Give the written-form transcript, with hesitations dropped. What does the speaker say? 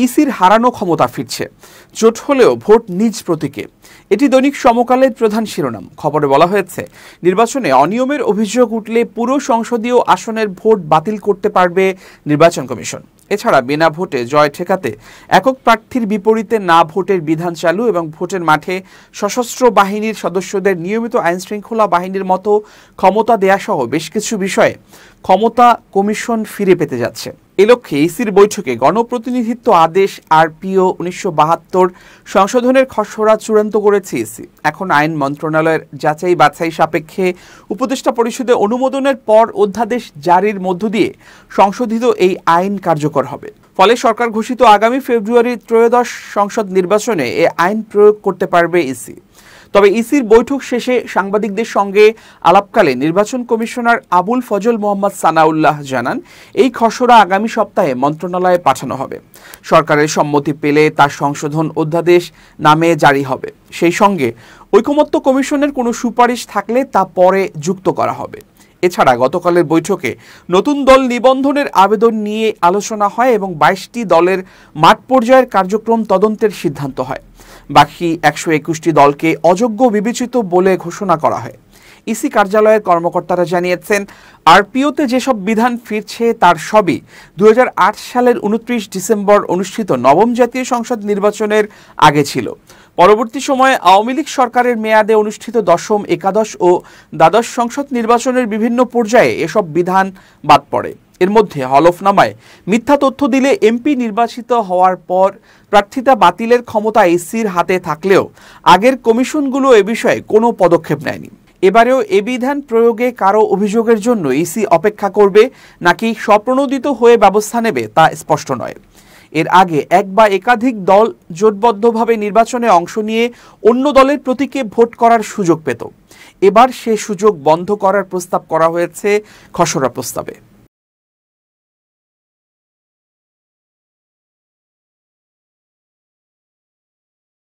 ইসির হারানো ক্ষমতা ফিরছে, জোট হলেও ভোট নিজ প্রতীকে। এটি দৈনিক সমকালের প্রধান শিরোনাম। খবরে বলা হয়েছে, নির্বাচনে অনিয়মের অভিযোগ উঠলে পুরো সংসদীয় আসনের ভোট বাতিল করতে পারবে নির্বাচন কমিশন। এছাড়া বিনা ভোটে জয় ঠেকাতে একক প্রার্থীর বিপরীতে না ভোটের বিধান চালু এবং ভোটের মাঠে সশস্ত্র বাহিনীর সদস্যদের নিয়মিত আইনশৃঙ্খলা বাহিনীর মতো ক্ষমতা দেয়াসহ বেশ কিছু বিষয়ে ক্ষমতা কমিশন ফিরে পেতে যাচ্ছে। এ লক্ষ্যে ইসির বৈঠকে গণপ্রতিনিধিত্ব আদেশ আরপিও 1972 সংশোধনের খসড়া চূড়ান্ত করেছে ইসি। এখন আইন মন্ত্রণালয়ের যাচাই বাছাই সাপেক্ষে উপদেষ্টা পরিষদে অনুমোদনের পর অধ্যাদেশ জারির মধ্য দিয়ে সংশোধিত এই আইন কার্যকর হবে। ফলে সরকার ঘোষিত আগামী ফেব্রুয়ারির ত্রয়োদশ সংসদ নির্বাচনে এ আইন প্রয়োগ করতে পারবে ইসি। তবে ইসির বৈঠক শেষে সাংবাদিকদের সঙ্গে আলাপকালে নির্বাচন কমিশনার আবুল ফজল মোহাম্মদ সানাউল্লাহ জানান, এই খসড়া আগামী সপ্তাহে মন্ত্রণালয়ে পাঠানো হবে। সরকারের সম্মতি পেলে তার সংশোধন অধ্যাদেশ নামে জারি হবে। সেই সঙ্গে ঐকমত্য কমিশনের কোনো সুপারিশ থাকলে তা পরে যুক্ত করা হবে। এছাড়া গতকালের বৈঠকে নতুন দল নিবন্ধনের আবেদন নিয়ে আলোচনা হয় এবং 22টি দলের মাঠ পর্যায়ের কার্যক্রম তদন্তের সিদ্ধান্ত হয়। বাকি 121টি দলকে অযোগ্য বিবেচিত বলে ঘোষণা করা হয়। ইসি কার্যালয়ের কর্মকর্তারা জানিয়েছেন, আরপিওতে যেসব বিধান ফিরছে তার সবই 2008 সালের 29 ডিসেম্বর অনুষ্ঠিত নবম জাতীয় সংসদ নির্বাচনের আগে ছিল। পরবর্তী সময়ে আওয়ামী লীগ সরকারের মেয়াদে অনুষ্ঠিত দশম, একাদশ ও দ্বাদশ সংসদ নির্বাচনের বিভিন্ন পর্যায়ে এসব বিধান বাদ পড়ে। এর মধ্যে হলফনামায় মিথ্যা তথ্য দিলে এমপি নির্বাচিত হওয়ার পর প্রার্থিতা বাতিলের ক্ষমতা ইসির হাতে থাকলেও আগের কমিশনগুলো এ বিষয়ে কোনো পদক্ষেপ নেয়নি। এবারেও এ বিধান প্রয়োগে কারো অভিযোগের জন্য ইসি অপেক্ষা করবে নাকি স্বপ্রণোদিত হয়ে ব্যবস্থা নেবে তা স্পষ্ট নয়। এর আগে এক বা একাধিক দল জোটবদ্ধভাবে নির্বাচনে অংশ নিয়ে অন্য দলের প্রতীকে ভোট করার সুযোগ পেত। এবার সে সুযোগ বন্ধ করার প্রস্তাব করা হয়েছে খসড়া প্রস্তাবে।